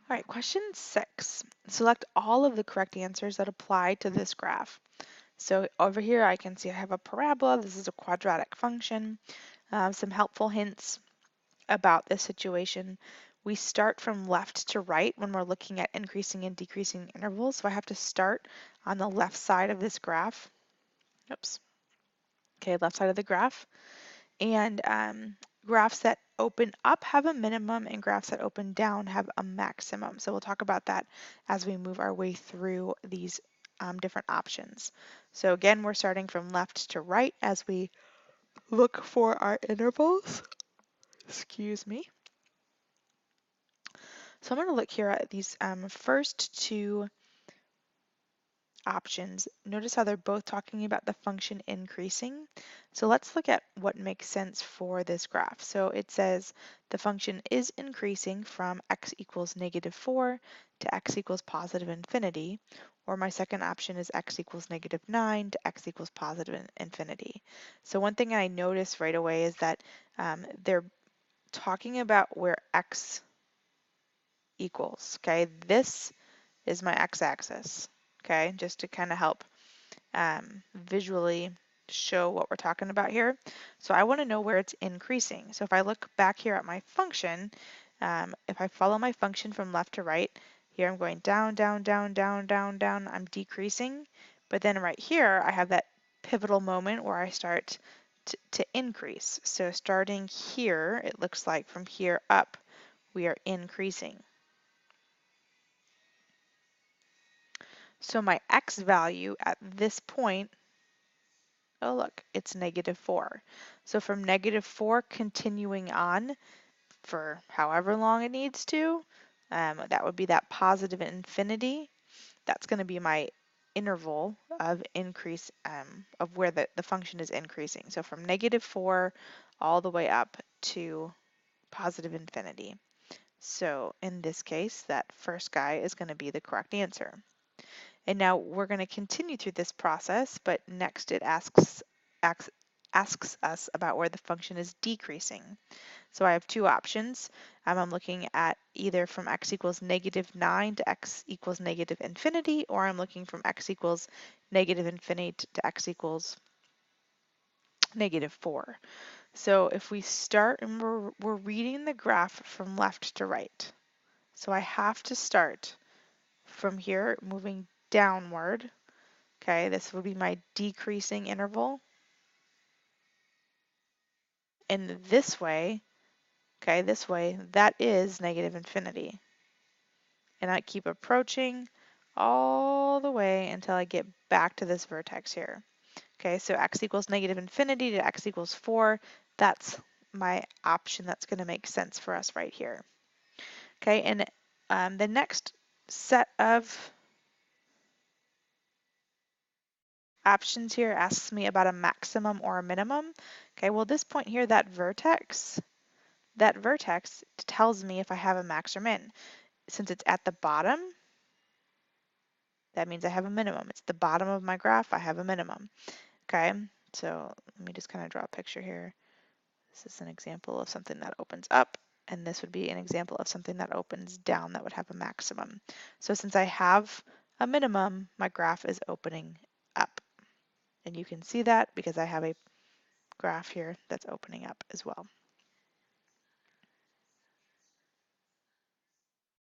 All right, question 6. Select all of the correct answers that apply to this graph. So over here I can see I have a parabola. This is a quadratic function. Some helpful hints about this situation. We start from left to right when we're looking at increasing and decreasing intervals. So I have to start on the left side of this graph. Oops. Okay, left side of the graph. And graphs that open up have a minimum and graphs that open down have a maximum. So we'll talk about that as we move our way through these different options. So again, we're starting from left to right as we look for our intervals. Excuse me. So I'm going to look here at these first two options. Notice how they're both talking about the function increasing. So let's look at what makes sense for this graph. So it says the function is increasing from x equals -4 to x equals positive infinity, or my second option is x equals -9 to x equals positive infinity. So one thing I notice right away is that they're talking about where x equals, okay? This is my x-axis, okay? Just to kind of help visually show what we're talking about here. So I want to know where it's increasing. So if I look back here at my function, if I follow my function from left to right, here I'm going down, down, down, down, down, down, I'm decreasing. But then right here, I have that pivotal moment where I start to increase. So starting here, it looks like from here up, we are increasing. So my x value at this point, oh look, it's -4. So from -4 continuing on for however long it needs to, that would be that positive infinity. That's going to be my interval of increase of where the function is increasing. So from -4 all the way up to positive infinity. So in this case, that first guy is going to be the correct answer. And now we're going to continue through this process, but next it asks us about where the function is decreasing. So I have two options. I'm looking at either from x equals -9 to x equals -infinity, or I'm looking from x equals -infinity to x equals -4. So if we start and we're reading the graph from left to right. So I have to start from here, moving downward. Okay, this would be my decreasing interval. And this way, okay, this way, that is -infinity. And I keep approaching all the way until I get back to this vertex here. Okay, so x equals -infinity to x equals 4, that's my option that's going to make sense for us right here. Okay, and the next set of options here asks me about a maximum or a minimum. Okay, well this point here, that vertex tells me if I have a max or min. Since it's at the bottom, that means I have a minimum. It's the bottom of my graph, I have a minimum. Okay, so let me just kind of draw a picture here. This is an example of something that opens up, and this would be an example of something that opens down that would have a maximum. So since I have a minimum, my graph is opening up. And you can see that because I have a graph here that's opening up as well.